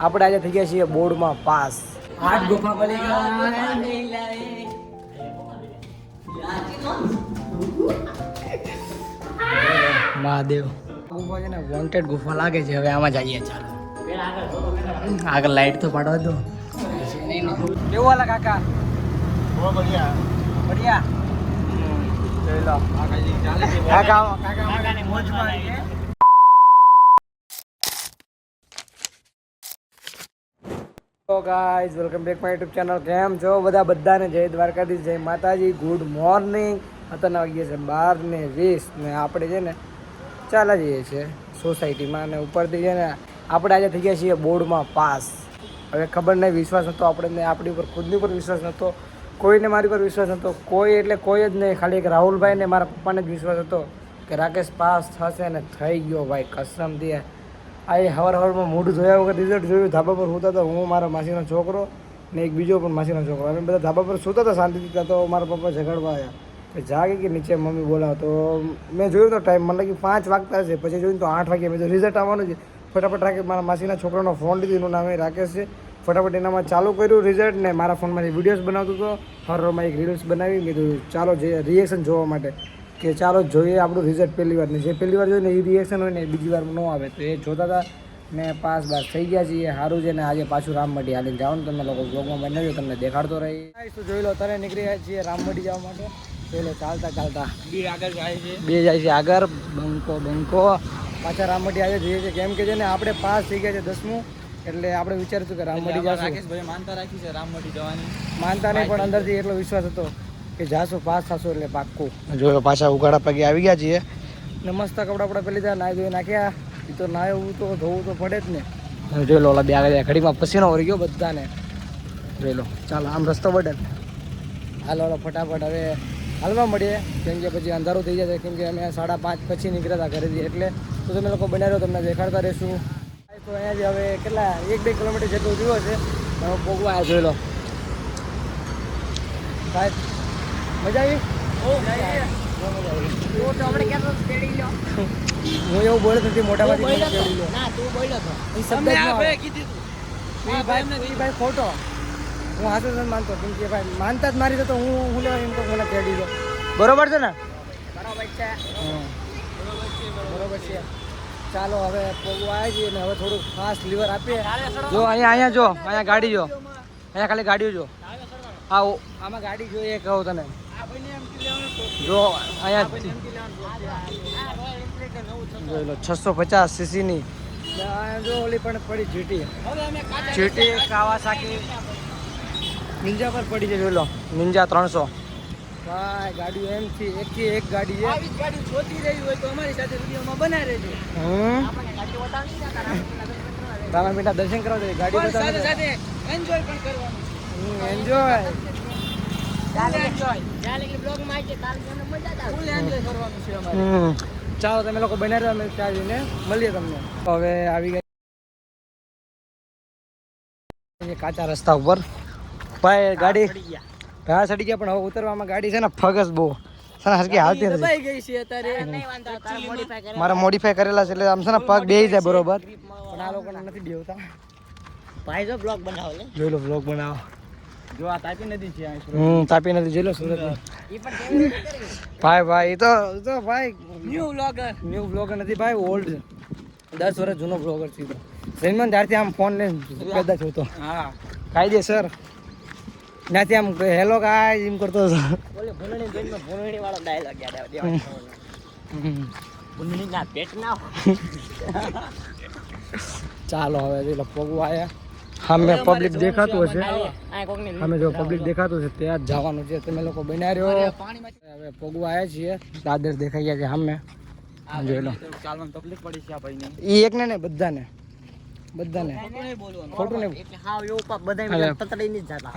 આપણે આજે થઈ ગયા છીએ બોર્ડમાં પાસ 8 ગુફા બની મહાદેવ ગુફા છે ને વોન્ટેડ ગુફા લાગે છે. હવે આમાં જઈએ ચાલો. આગળ લાઈટ તો પાડવા દો. કેવું હાલે કાકા? બહુ બઢિયા બઢિયા. ચલો કાકાની મોજમાં છે. તો guys welcome back my YouTube channel. કેમ છો બધાને જય દ્વારકાધીશ, જય માતાજી, ગુડ મોર્નિંગ. અત્યારના વાગ્યે છે 12:20 ને આપણે છે ને ચાલા જઈએ છીએ સોસાયટીમાં અને ઉપરથી છે ને આપણે આજે થઈ ગયા છીએ બોર્ડમાં પાસ. હવે ખબર નહીં, વિશ્વાસ નહોતો આપણને, આપણી ઉપર ખુદની ઉપર વિશ્વાસ નહોતો, કોઈને મારી પર વિશ્વાસ નહોતો, કોઈ એટલે કોઈ જ નહીં, ખાલી એક રાહુલભાઈ ને મારા પપ્પાને જ વિશ્વાસ હતો કે રાકેશ પાસ થશે ને થઈ ગયો ભાઈ. કસમથી આ હવારમાં મોઢું ધોયા વગર રિઝલ્ટ જોયું. ધાબા પર સૂતા હતા હું, મારા માસીનો છોકરો ને એક બીજો પણ માસીનો છોકરો. અમે બધા ધાબા પર સૂતા હતા શાંતિથી. તો મારા પપ્પા ઝઘડવા આવ્યા કે જાગે કે નીચે મમ્મી બોલાવો. તો મેં જોયું તો ટાઈમ મને લાગ્યું 5 વાગતા હશે. પછી જોયું તો 8 વાગે. મેં તો રિઝલ્ટ આવવાનું છે. ફટાફટ રાકેશ, મારા માસીના છોકરાનો ફોન લીધું, એનું નામ રાકેશ છે. ફટાફટ એનામાં ચાલુ કર્યું રિઝલ્ટ ને મારા ફોનમાંથી વિડીયોઝ બનાવતો હતો. હરમાં એક રીલ્સ બનાવી કીધું ચાલો જે રિએક્શન જોવા માટે કે ચાલો જોઈએ આપણું રિઝલ્ટ પહેલી વાર. ને જે પહેલી વાર જોઈને એ રિએક્શન હોય ને એ બીજી વાર ન આવે. તો એ જોતા હતા ને પાસ થઈ ગયા છીએ. સારું છે ને આજે પાછું રામમઢી હાલીને જાઓ ને તમે લોકો બ્લોગમાં બનાવ્યો, તમને દેખાડતો રહી. તો જોઈ લો, તને નીકળી ગયા છીએ રામમઢી જવા માટે. જોઈ લો ચાલતા બે આગળ જાય છે આગળ બંકો પાછા રામમઢી આજે જઈએ છીએ. કેમ કે છે ને આપણે પાસ થઈ ગયા છે 10મું, એટલે આપણે વિચાર્યું કે રામમઢી જશું. રાકેશભાઈ માનતા રાખી છે રામમઢી જવાની. માનતા નહીં પણ અંદરથી એટલો વિશ્વાસ હતો કે જાશું, પાસ થશું એટલે પાક્કું. જોયો પાછા ઉઘાડા પગે આવી ગયા છીએ ને મસ્ત કપડાં પેલી ત્યાં નાહી ધોઈ નાખ્યા. એ તો ના એવું તો ધોવું તો પડે જ ને. જોઈ લો, ઓલા બે આગળ ઘડીમાં પસીનો વળી ગયો બધાને. જોઈ લો ચાલો આમ રસ્તો બદલ હાલો ફટાફટ હવે હાલવા મળીએ. કેમ કે પછી અંધારું થઈ જશે. કેમ કે અમે 5:30 પછી નીકળ્યા હતા ઘરેથી, એટલે તો તમે લોકો બનાવ્યો તમને દેખાડતા રહીશું. તો અહીંયાથી હવે કેટલા 1-2 કિલોમીટર જેટલું થયું હશે. પોગવા આવ્યા. જોઈ લો સાહેબ મજા આવી. હું એવું બોલ્યો નથી મોટાભાઈ ખોટો. હું હાથો નથી માનતો. કેમ કે ભાઈ માનતા જ મારી તો હું લેવા એમ તો મને તેડી દો. બરોબર છે ને? બરોબર છે. ચાલો હવે પોગવા આવી જઈએ ને હવે થોડુંક ફાસ્ટ લીવર આપીએ. જો અહીંયા જો અહીંયા ગાડી જો, અહીંયા ખાલી ગાડીઓ જો. હા આમાં ગાડી જોઈએ કહું તને. જો અહીંયા જોઈ લો 650 સીસીની જો ઓલી પણ પડી જીટી કાવાસાકી નિંજા પર પડી છે. જોઈ લો નિંજા 300. ભાઈ ગાડીઓ એમથી એકથી એક ગાડી છે. આવી ગાડી જોતી રહી હોય તો અમારી સાથે વિડીયોમાં બનાવી રહેજો. રામા બેટા દર્શન કરવા દે, ગાડી બતાવો સાથે એન્જોય પણ કરવાનું. એન્જોય ચાલો તમે લોકો બને રહ્યો, અમે ત્યાં જઈને મળીએ તમને. હવે આવી ગયા કાચા રસ્તા ઉપર ભાઈ ગાડી ઘાસ ચડી ગયા. પણ હવે ઉતરવામાં ગાડી છે ને ફગસ બહુ હરકી હાલતી નથી. મારા મોડિફાઈ કરેલા છે એટલે આમ છે ને પગ બેસી જાય બરોબર. પણ આ લોકોને નથી બેવતા. ભાઈ જો બ્લોગ બનાવો, જોઈ લો બ્લોગ બનાવો. જો આ તાપી નદી છે. તાપી નદી જોઈ લો સુરત. ભાઈ તો ભાઈ ન્યુ બ્લોગર નથી ભાઈ, ઓલ્ડ 10 વર્ષ જૂનો બ્લોગર છે. જન્મ ત્યારથી આમ ફોન લઈને પેદા થયો હતો. હા કાયદેસર ત્યાંથી આમ હેલો ગાય એમ કરતો હતો. ભૂલણી વાળો ડાયલોગ યાદ ચાલો હવે પોગવા આવ્યા. અમે પબ્લિક દેખાતું હશે, અમે જો પબ્લિક દેખાતું છે ત્યાં જ જવાનું છે. તમે લોકો બન્યા રહ્યો. હવે પોગવા આવ્યા છીએ, દાદર દેખાઈ ગયા છે સામે. જોઈ લો ચાલવાની તકલીફ પડી છે આ ભાઈને. એ એકને ને બધાને ખોટું નહીં.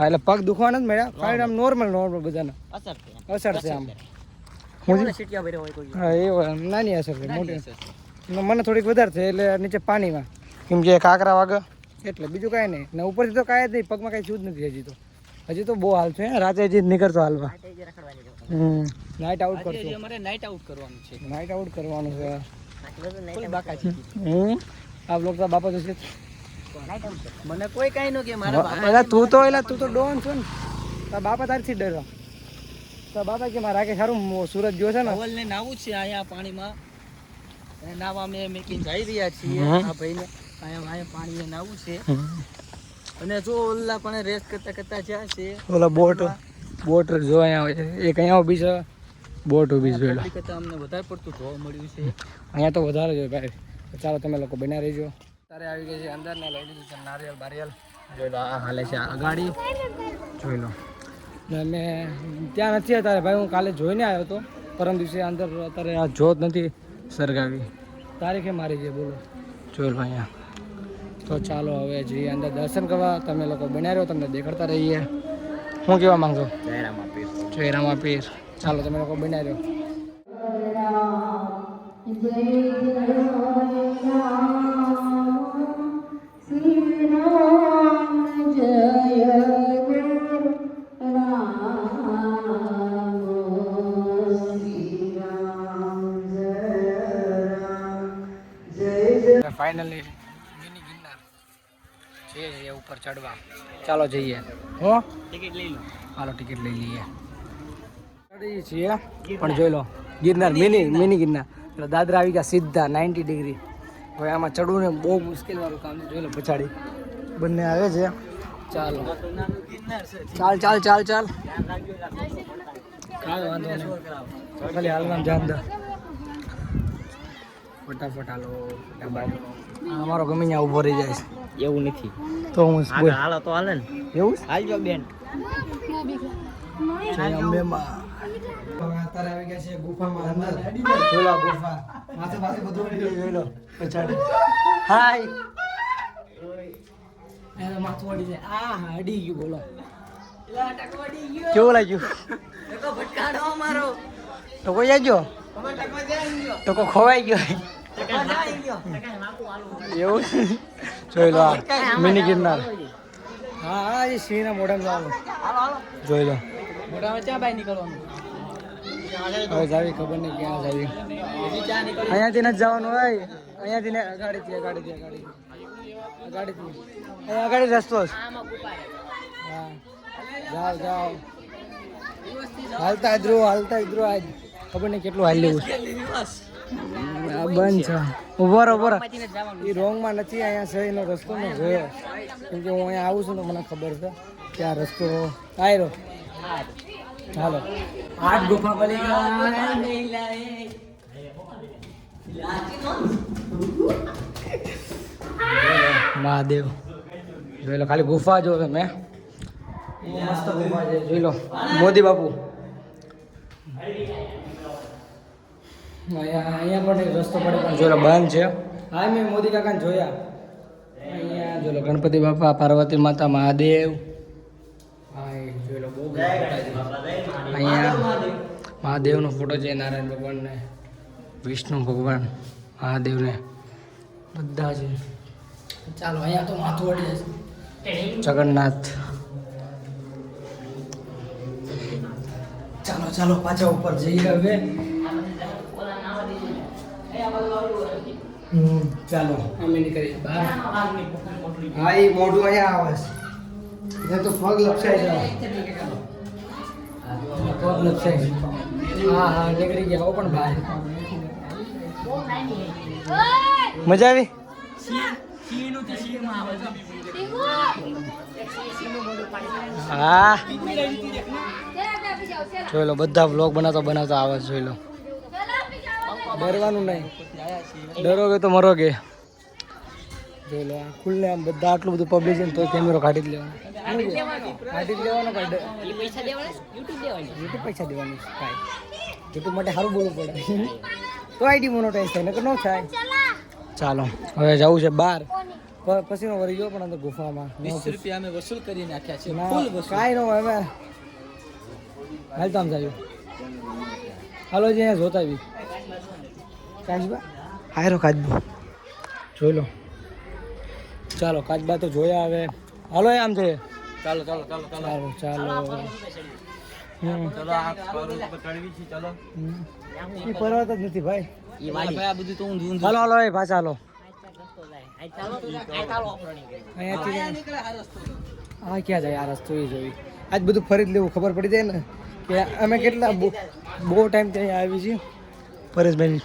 એટલે પગ દુખવા નથી મળ્યા, ફાઈડ આમ નોર્મલ બધાને અસર છે. આમ હા એ નાની અસર છે, મોટી મને થોડીક વધારે છે. એટલે નીચે પાણીમાં કેમ કે કાંકરા વાગે એટલે બીજું કાંઈ નહીં. ને ઉપરથી તો કાંઈ જ નહીં, પગમાં કાંઈ છું જ નથી હજી તો બહુ હાલ છે. રાતે હજી નીકળતો હાલવા. નાઇટ આઉટ કરશું. નાઇટ આઉટ કરવાનું છે. આ બ્લોગ તો બાપા જોશે. મને કોઈ કઈ નો કે મારા એટલે તું તો ડોન છો ને તારા બાપા તારથી ડરો તારા બાપા કે મારા કે સારું સુરત ગયો છે ને અવલ ને નાવું છે અહીંયા પાણીમાં નાવા મેં કઈ જઈ રહ્યા છીએ આ ભાઈને અહીંયા પાણી નાવું છે અને જો ઓલા પણ રેસ કરતા જ્યાં છે ઓલા બોટ જો અહીંયા એક અહીંયા ઊભી છે બોટ ઊભી છે કરતા અમને વધારે પડતું જોવા મળ્યું છે અહીંયા તો વધારે છે ભાઈ ચાલો તમે લોકો બન્યા રહીજો તારે આવી ગઈ છે અંદર ને લઈ લીધું છે નારિયેલ બારિયેલ જોઈ લો આ હાલે છે આ ગાડી જોઈ લો ને મેં ત્યાં નથી અત્યારે ભાઈ હું કાલે જોઈને આવ્યો હતો પરમ દિવસે અંદર અત્યારે આ જોત નથી સળગાવી તારીખે મારી છે બોલો જોઈ લો અહીંયા તો ચાલો હવે જઈએ અંદર દર્શન કરવા તમે લોકો બન્યા રહ્યો તમને દેખાડતા રહીએ શું કહેવા માંગો જય રામા પીર ચાલો તમે લોકો બન્યા રહ્યો ફાઇનલી મિની ગિરનાર છે ઉપર ચડવા ચાલો જઈએ હો ટિકિટ લઈ લો હાલો ટિકિટ લઈ લઈએ ચડી છીએ પણ જોઈ લો ગિરનાર મિની ગિરનાર એટલે દાદરા આવી ગયા સીધા 90 ડિગ્રી હવે આમાં ચડવું ને બહુ મુશ્કેલ વાળું કામ છે જોઈ લો પછાડી બંને આવે છે ચાલો ચાલ કાંઈ વાંધો નહીં ખાલી હાલમાં ધ્યાન દે ફટાફટ હાલો અમારો ગમે ત્યાં ઊભો રહી જાય છે એવું નથી તો હું હાલો તો હાલે ને એવું હાલજો બેન અંબે માં અત્યારે આવી ગયા છે ગુફામાં અંદર જોઈ લો ગુફા માથે બધું જોઈ લો પછાડી હાય એને માથું અડી જાય આ અડી ગયું બોલો કેવું લાગ્યું ભટકાડો મારો તો કોઈ જાજો તો કોઈ ખોવાઈ ગયો એવું જોઈ લો મિની ગિરનાર હા એ સિંહના મોઢામાં જવાનું જોઈ લો મોઢામાં ચા બાય નીકળવાનું હવે જાવી ખબર નહીં ક્યાં જાવી અહીંયાથી નથી જવાનું હોય અહીંયાથી ને ગાડીથી અહીંયા ગાડી રસ્તો છે હા જાઓ હાલતા ઇધરો આજ ખબર નહીં કેટલું હાલ લેવું બંધ છે ઉભો રહો એ રોંગમાં નથી અહીંયા છે એનો રસ્તો મેં જોયો કેમ કે હું અહીંયા આવું છું તો મને ખબર છે કે આ રસ્તો આવ્યો ચાલો આઠ ગુફા બની મહાદેવ જોઈ લો ખાલી ગુફા જો તમે મસ્ત ગુફા છે જોઈ લો મોદી બાપુ અહીંયા પણ એક રસ્તો પડે પણ જોઈ લો બંધ છે હા મેં મોદી કાકાને જોયા અહીંયા જોઈ લો ગણપતિ બાપા પાર્વતી માતા મહાદેવ હા એ જોઈ લો બહુ અહીંયા મહાદેવનો ફોટો છે નારાયણ ભગવાનને વિષ્ણુ ભગવાન મહાદેવને બધા છે ચાલો અહીંયા તો માથું વળી જશે જગન્નાથ ચાલો પાછા ઉપર જઈએ હવે ચાલો અમે નીકળી બહાર હા એ મોઢું અહીંયા આવે છે તો પગ લપસાય છે પગ લપસાય છે હા નીકળી ગયા હો પણ બહાર મજા આવી હા જોઈ લો બધા વ્લોગ બનાવતા આવે જોઈ લો ડરવાનું નહીં ડરોગે તો મરોગે જોઈ લો ખુલ્લે આમ બધા આટલું બધું પબ્લિક છે ને તો કેમેરો કાઢી જ લેવાનો યુટ્યુબ પૈસા દેવાની કાંઈ યુટ્યુબ માટે સારું બોલવું પડે તો આઈડી મોનોટાઈઝ થાય નકર ન થાય ચાલો હવે જવું છે બહાર પછીનો વળી ગયો પણ અંદર ગુફામાં 20 રૂપિયા અમે વસૂલ કરી નાખ્યા છે કાંઈ ન હોય હવે હાલ તો આમ જાય હાલો જે અહીંયા જોતા આવી કાચબા હાયરો કાચબો જોઈ લો ચાલો કાચબા તો જોયા હવે હાલો આમ છે ચાલો ચાલો એ પર્વત જ નથી ભાઈ આ બધું તો હું હાલો એ પાછા હાલો અહીંયાથી હા ક્યાં જાય આ રસ્તો એ જોઈ આજ બધું ફરી જ લેવું ખબર પડી જાય ને કે અમે કેટલા બહુ ટાઈમ ત્યાં આવી છીએ પરેશભાઈ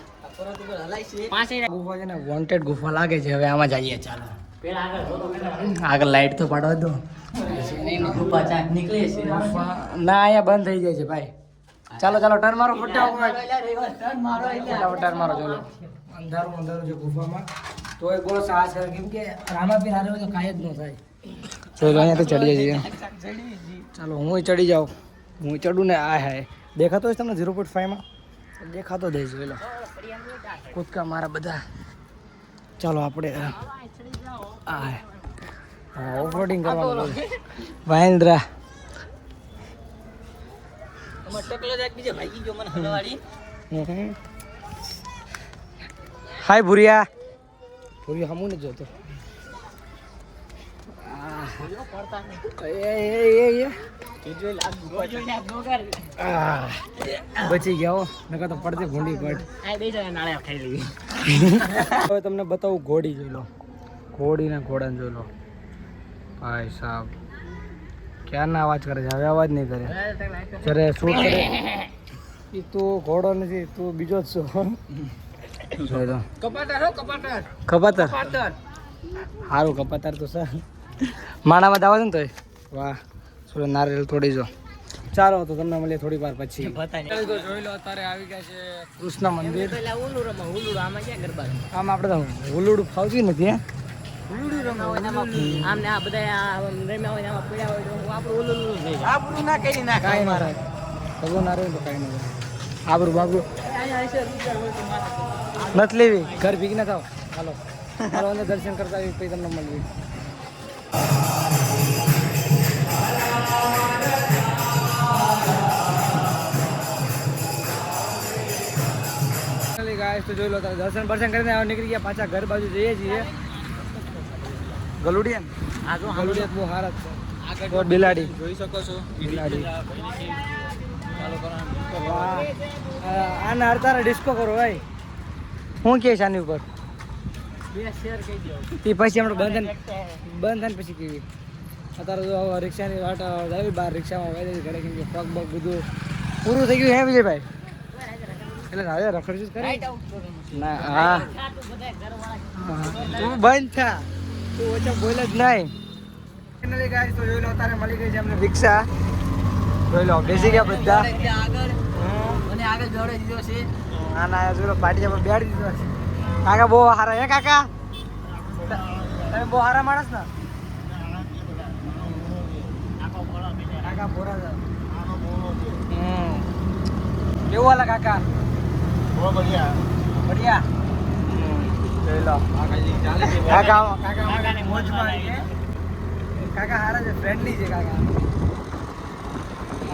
ગુફા છે ને વોન્ટેડ ગુફા લાગે છે હવે આમાં જઈએ ચાલો આગળ લાઈટ તો પાડવા દો ગુફા ના અહીંયા બંધ થઈ જાય છે ભાઈ ચાલો ચાલો ટર્ન મારો ફટાફટ ટર્ન મારો ચાલો અંધારું અંધારું છે ગુફામાં તો એ બહુ સાહસ કરે કેમ કે રામાપીર હારે તો કાંઈ જ ન થાય ચાલો અહીંયાથી ચડીએ છીએ ચાલો હું ચડી જાઉં હું ચડું ને આ હે દેખાતો હોય તમને 0.5 દેખાતો દઈ જોઈ લો કૂદકા મારા બધા ચાલો આપણે આ ઓફરોડિંગ કરવાનું મહેન્દ્રા હાય ભુરિયા ભુરિયા હમું ને જોતો બચી ગયા નકર તો પડતી ભૂંડી પડ હવે તમને બતાવું ઘોડી જોઈ લો ઘોડી ને ઘોડાને જોઈ લો ભાઈ સાહેબ ક્યારના અવાજ કરે છે હવે અવાજ નહીં કરે જ્યારે શૂટ કરે એ તું ઘોડો નથી તું બીજો જ છો જોઈ લો કપાતર સારું કપાતર તો સર માણામાં દાવા છે ને તોય વાહ થોડો નારિયેળ તોડી જો ચાલો તો તમને મળીએ થોડી વાર પછી જોઈ લો અત્યારે આવી ગયા છે કૃષ્ણ મંદિર આમ આપણે તો હુલુડું ફાવતી નથી હે આબરું બાબરું નથી લેવી ઘર ભીગ ના થાવ હાલો હાલો અંદર દર્શન કરતા આવી પછી તમને મળવી તો જોઈ લો દર્શન બર્શન કરીને નીકળી ગયા પાછા ઘર બાજુ જઈએ છીએ ગલુડિયા ગલુડિયા બહુ સારા છે બિલાડી જોઈ શકો છો બિલાડી આના હરતારા ડિસ્કો કરો ભાઈ શું કે છે આની ઉપર તે પછી આપણે બંધન થાય પછી કેવી અત્યારે જો રિક્ષાની વાટ આવી બહાર રિક્ષામાં વાય ઘરે કેમ કે પગ બગ બધું પૂરું થઈ ગયું હે વિજયભાઈ એટલે હવે રખડશું કરી ના હા તું બંધ થા તું ઓછા બોલે જ નહીં ફાઇનલી ગાઈસ તો જોઈ લો અત્યારે મળી ગઈ છે અમને રિક્ષા જોઈ લો બેસી ગયા બધા આગળ જોડે દીધો છે ના ના જોઈ લો પાટી પર બેડી દીધો છે કાકા બહુ હારા હે કાકા તમે બહુ હારા માણસ ને કાકા બોરા કેવું હાલા કાકા બહુ બઢિયા બઢિયા જોઈ લો કાકા કાકા મોજમાં છે કાકા હારા છે ફ્રેન્ડલી છે કાકા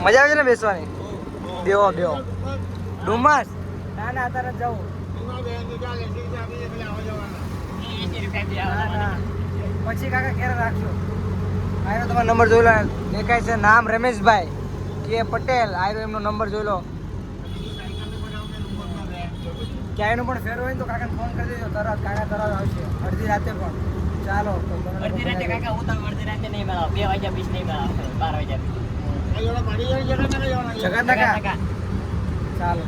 મજા આવે છે ને બેસવાની દેવો દેવો ડુમસ ના ના અત્યારે જાઉં પછી કાકા ક્યારે રાખશો આનો તમારો નંબર જોઈ લો દેખાય છે નામ રમેશભાઈ કે પટેલ આનો એમનો નંબર જોઈ લો ક્યાંયનો પણ ફેર હોય તો કાકાને ફોન કરી દેજો તરત કાકા તરત આવશે અડધી રાતે પણ ચાલો તો અડધી રાતે કાકા હું તો અડધી રાતે નહીં મળાવ 2 વાગ્યા 20 નહીં મળાવ 12 વાગ્યા ચાલો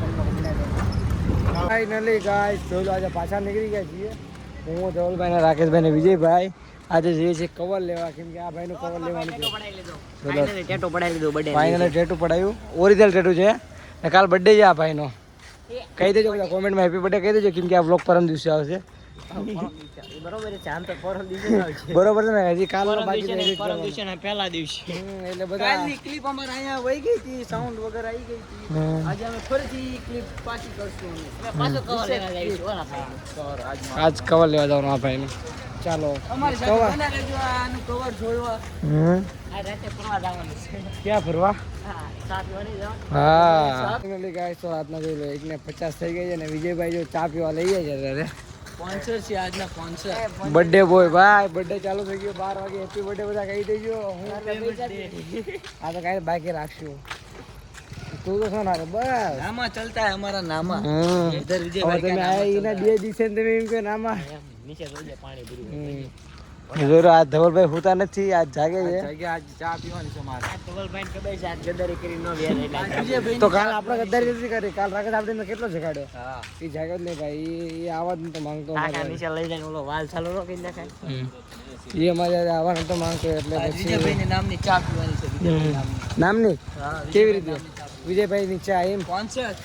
ફાઇનલી ગાઈસ જોઈ લો આજે પાછા નીકળી ગયા છીએ હું ધવલભાઈ ને રાકેશભાઈ ને વિજયભાઈ આજે જઈએ છીએ કવર લેવા કેમ કે આ ભાઈનું કવર લેવાનું છે ફાઇનલી ટેટુ પડાવી લીધું બર્થડે ફાઇનલી ટેટુ પડાવ્યું ઓરિજિનલ ટેટુ છે ને કાલ બર્થડે છે આ ભાઈનો કહી દેજો બધા કોમેન્ટમાં હેપી બર્થડે કહી દેજો કેમ કે આ વ્લોગ પરમ દિવસે આવશે બરોબર છે આમ તો પરમ દિવસે આવશે બરોબર છે ને હજી કાલનો બાકી છે પરમ દિવસે ને પહેલા દિવસે એટલે બધા કાલની ક્લિપ અમાર અહીંયા વહી ગઈ હતી સાઉન્ડ વગર આવી ગઈ હતી આજે અમે ફરીથી ક્લિપ પાછી કરશું અમે પાછો કવર લેવા જઈશું ઓલા ભાઈ આજ કવર લેવા જવાનું આ ભાઈને ચાલો અમારી સાથે બના લેજો આનું કવર જોડવા આ રાતે ફરવા જવાનું છે ક્યાં ફરવા હા સાત વાગે જાવ હા ફાઇનલી ગાઈસ તો આજના જોઈ લો 1:50 થઈ ગઈ છે ને વિજયભાઈ જો ચા પીવા લઈ જાય છે ત્યારે સ્પોન્સર છે આજના સ્પોન્સર બર્થડે બોય ભાઈ બર્થડે ચાલુ થઈ ગયો 12 વાગે હેપી બર્થડે બધા કહી દેજો હું આ તો કાઈ બાકી રાખશું તું તો શું ના બસ નામા ચલતા હે હમારા નામા ઇધર વિજયભાઈ તમે આયા ઇના 2 દિવસે તમે એમ કે નામા નીચે જોઈએ પાણી ભર્યું જોઈ આ ધવલભાઈ હોતા નથી, આજ જાગે છે. આજ ચા પીવાની છે મારે. ધવલભાઈ કબે છે આજ ગદ્દારી કરી ન વેર એટલે તો કાલ આપણે ગદ્દારી નથી કરી, કાલ રાગત આપણે કેટલો જગાડ્યો. હા એ જાગે જ નહીં ભાઈ, એ આવા જ નતો માંગતો. કાકા નીચે લઈ જઈને ઓલો વાલ ચાલુ નો કરી નાખાય. એ અમારે આવા નતો માંગતો એટલે પછી વિજયભાઈ નામની ચા પીવાની છે. વિજયભાઈ નામની હા, કેવી રીતે વિજયભાઈ ની ચા એમ સ્પોન્સર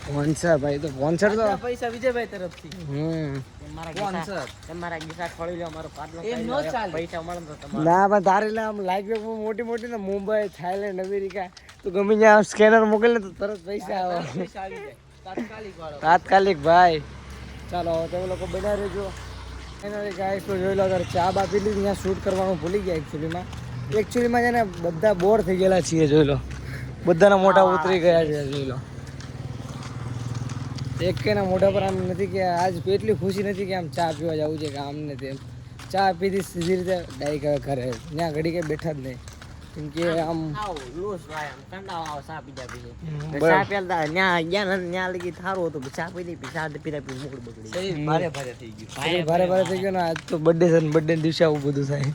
સ્પોન્સર ભાઈ તો સ્પોન્સર તો પૈસા વિજયભાઈ તરફથી. તમારા ગીસા ખોલી લો મારો પાટલો એમ નો ચાલે. પૈસા મળે તો તમારે ના પણ તારી આમ લાઈક મોટી મોટી ને મુંબઈ થાઈલેન્ડ અમેરિકા તું ગમે ત્યાં સ્કેનર મોકલે ને તો તરત પૈસા આવે પૈસા આવી જાય તાત્કાલિક વાળો. તાત્કાલિક ભાઈ. ચાલો હવે તમે લોકો બધા રહેજો. એના ગાઈસ તો જોઈ લો અત્યારે ચા બા પી લીધી, ત્યાં શૂટ કરવાનું ભૂલી ગયા એકચ્યુઅલીમાં છે ને બધા બોર થઈ ગયેલા છીએ. જોઈ લો બધાના મોઢા ઉતરી ગયા છે. જોઈ લો એક કેના મોઢા પર આમ નથી કે આજ એટલી ખુશી નથી કે આમ ચા પીવા જવું છે કે આમ ને તેમ. ચા પીધી સીધી રીતે ડાયરેક્ટ હવે ઘરે ત્યાં ઘડી કે બેઠા જ નહીં, કેમ કે આમ આવ લોસ ભાઈ આમ ઠંડા આવ ચા પીધા પીધે બરાબર. ચા પેલતા ન્યા ગયા ને ન્યા લગી થારું હતું ચા પીધી પીધા પીધા પી મૂડ બગડી શરીર ભારે ભારે થઈ ગયું. ભારે ભારે થઈ ગયો ને. આજ તો બર્થડે છે ને બર્થડે દિવસે આવું બધું થાય.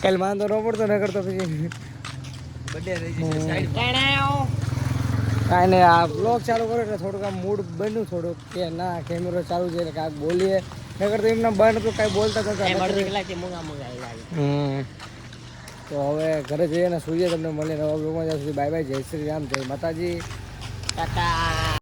કાલે વાંધો ન પડતો ન કરતો પછી બર્થડે થઈ જશે સાઈડ કાંઈ નહીં. આ બ્લોગ ચાલુ કરો એટલે થોડુંક આમ મૂડ બન્યું થોડુંક કે ના કેમેરો ચાલુ છે એટલે કાંઈક બોલીએ. નકર તો એમના બંધ હતું કાંઈ બોલતા અડધી હતા. કલાક મૂંગા મૂંગા લાગે તો હવે ઘરે જઈએ ને સૂઈએ. તમને મળીએ નવા બ્લોગમાં. જ્યાં સુધી બાય બાય. જય શ્રી રામ, જય માતાજી. ટાટા